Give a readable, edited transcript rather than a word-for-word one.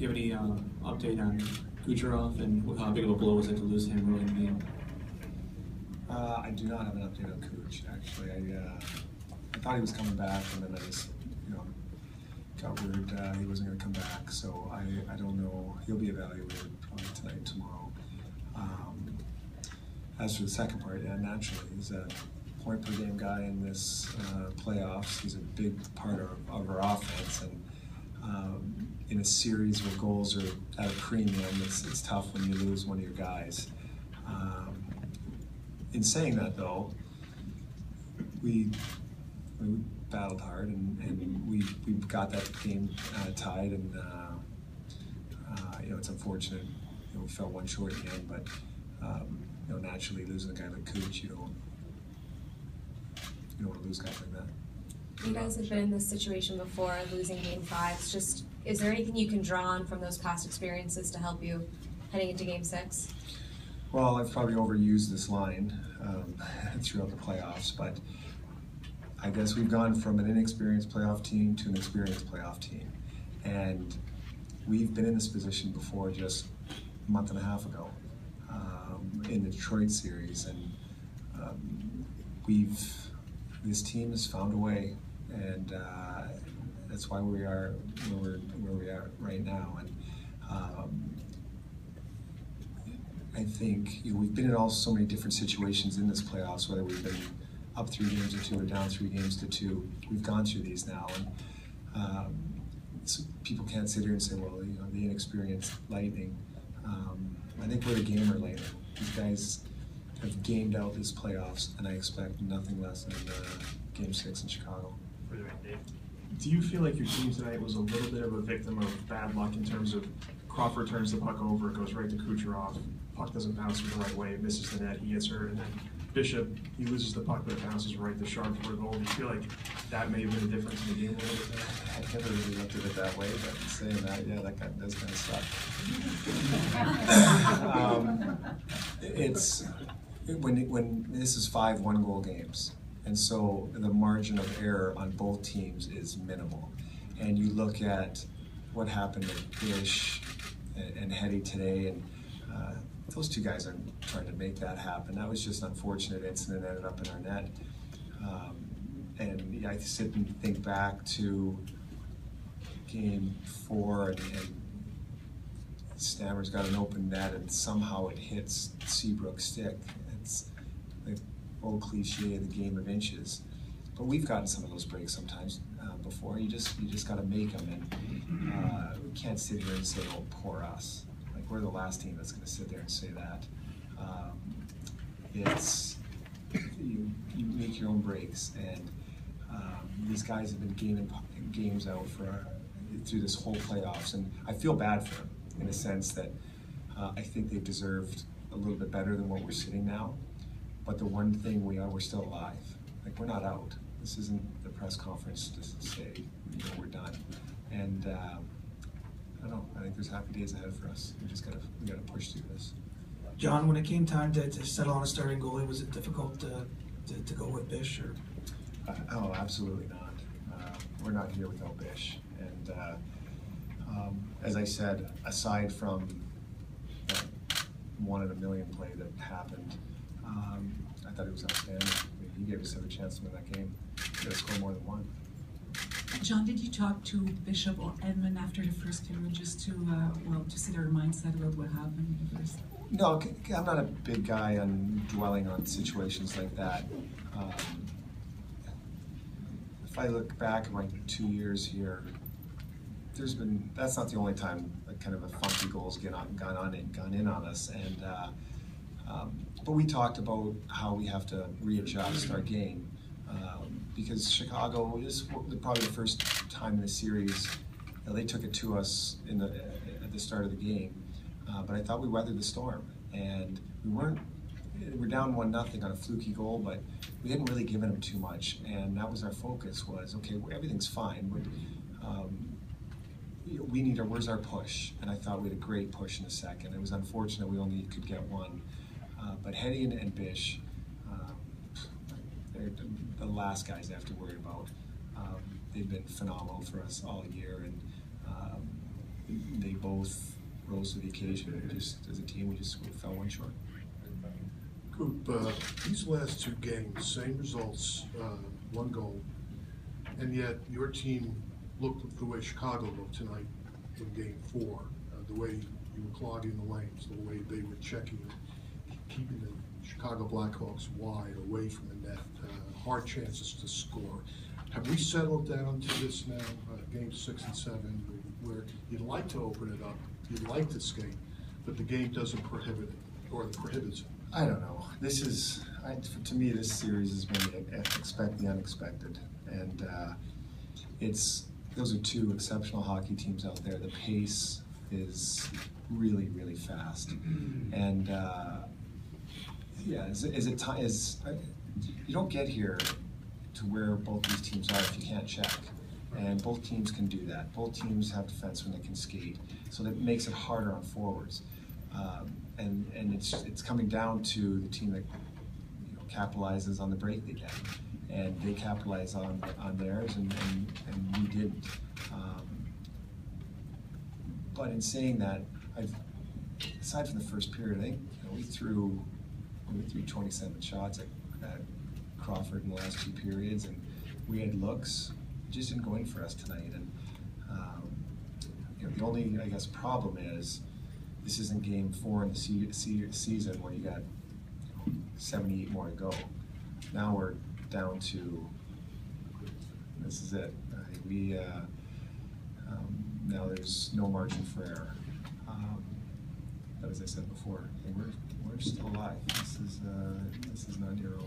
Do you have any update on Kucherov and how big of a blow was it to lose him early in the game? I do not have an update on Cooch, actually. I thought he was coming back, and then I just, got word he wasn't going to come back. So I don't know. He'll be evaluated probably tonight and tomorrow. As for the second part, yeah, naturally, he's a point per game guy in this playoffs. He's a big part of our offense, and in a series where goals are at a premium, it's tough when you lose one of your guys. In saying that, though, we battled hard, and we got that game tied, and it's unfortunate. We fell one short in the end, but naturally losing a guy like Cooch, you don't want to lose guys like that. You guys have been in this situation before, losing Game 5s. Just, is there anything you can draw on from those past experiences to help you heading into Game 6? Well, I've probably overused this line throughout the playoffs, but I guess we've gone from an inexperienced playoff team to an experienced playoff team. And we've been in this position before just a month and a half ago in the Detroit series. And this team has found a way, and that's why we are where we are right now. And I think we've been in so many different situations in this playoffs, whether we've been up 3 games to 2 or down 3 games to 2. We've gone through these now, and so people can't sit here and say, well, the inexperienced Lightning. I think we're a gamer later. These guys have gamed out this playoffs, and I expect nothing less than Game 6 in Chicago. Do you feel like your team tonight was a little bit of a victim of bad luck in terms of Crawford turns the puck over, it goes right to Kucherov, puck doesn't bounce the right way, it misses the net, he gets hurt, and then Bishop, he loses the puck, but it bounces right to Sharp for a goal. Do you feel like that may have been a difference in the game a little bit there? I never really looked at it that way, but saying that, yeah, that does kind of suck. It's when this is 5 one-goal games, and so the margin of error on both teams is minimal. And you look at what happened to Bish and Hetty today, and those 2 guys aren't trying to make that happen. That was just an unfortunate incident, ended up in our net. And I sit and think back to Game 4, and Stammer's got an open net, and somehow it hits Seabrook's stick. It's the old cliche of the game of inches. But we've gotten some of those breaks sometimes before. You just got to make them, and we can't sit here and say, "Oh, poor us." Like, we're the last team that's going to sit there and say that. It's you make your own breaks, and these guys have been gaining games out through this whole playoffs, and I feel bad for them in a sense that I think they've deserved a little bit better than what we're sitting now. But the one thing we're still alive. Like, we're not out. This isn't the press conference to say we're done. And I don't know. I think there's happy days ahead for us. We gotta push through this. Jon, when it came time to settle on a starting goalie, was it difficult to go with Bish? Or? Oh, absolutely not. We're not here without Bish. And as I said, aside from that 1 in a million play that happened, I thought it was outstanding. He gave us every chance to win that game. We got to score more than 1. Jon, did you talk to Bishop or Edmund after the first period just to see their mindset about what happened in the first? No, I'm not a big guy on dwelling on situations like that. If I look back at my 2 years here, that's not the only time kind of a funky goal's gone in on us, and but we talked about how we have to readjust our game because Chicago is probably the first time in the series they took it to us at the start of the game, but I thought we weathered the storm, and we're down 1-0 on a fluky goal, but we hadn't really given them too much, and that was our focus. Was okay, everything's fine, but where's our push? And I thought we had a great push in the second. It was unfortunate we only could get 1. But Hetty and Bish, they're the last guys I have to worry about. They've been phenomenal for us all year, and they both rose to the occasion. We just, as a team, we just fell one short. Coop, these last two games, same results, one goal, and yet your team looked the way Chicago looked tonight in Game 4, the way you were clogging the lanes, the way they were checking, keeping the Chicago Blackhawks wide, away from the net, hard chances to score. Have we settled down to this now, Game 6 and 7, where you'd like to open it up, you'd like to skate, but the game doesn't prohibit it, or it prohibits it? I don't know. This is, to me, this series has been expect the unexpected, and those are two exceptional hockey teams out there. The pace is really, really fast, and yeah, you don't get here to where both these teams are if you can't check, and both teams can do that. Both teams have defensemen that can skate, so that makes it harder on forwards. And it's coming down to the team that capitalizes on the break they get, and they capitalize on theirs, and we didn't. But in saying that, aside from the first period, I think we threw 27 shots at Crawford in the last two periods, and we had looks. It just didn't go in for us tonight, and the only, I guess, problem is this isn't Game 4 in the season where you got 78 more to go. Now we're down to, this is it. Now there's no margin for error. But as I said before, we're still alive. This is not near over.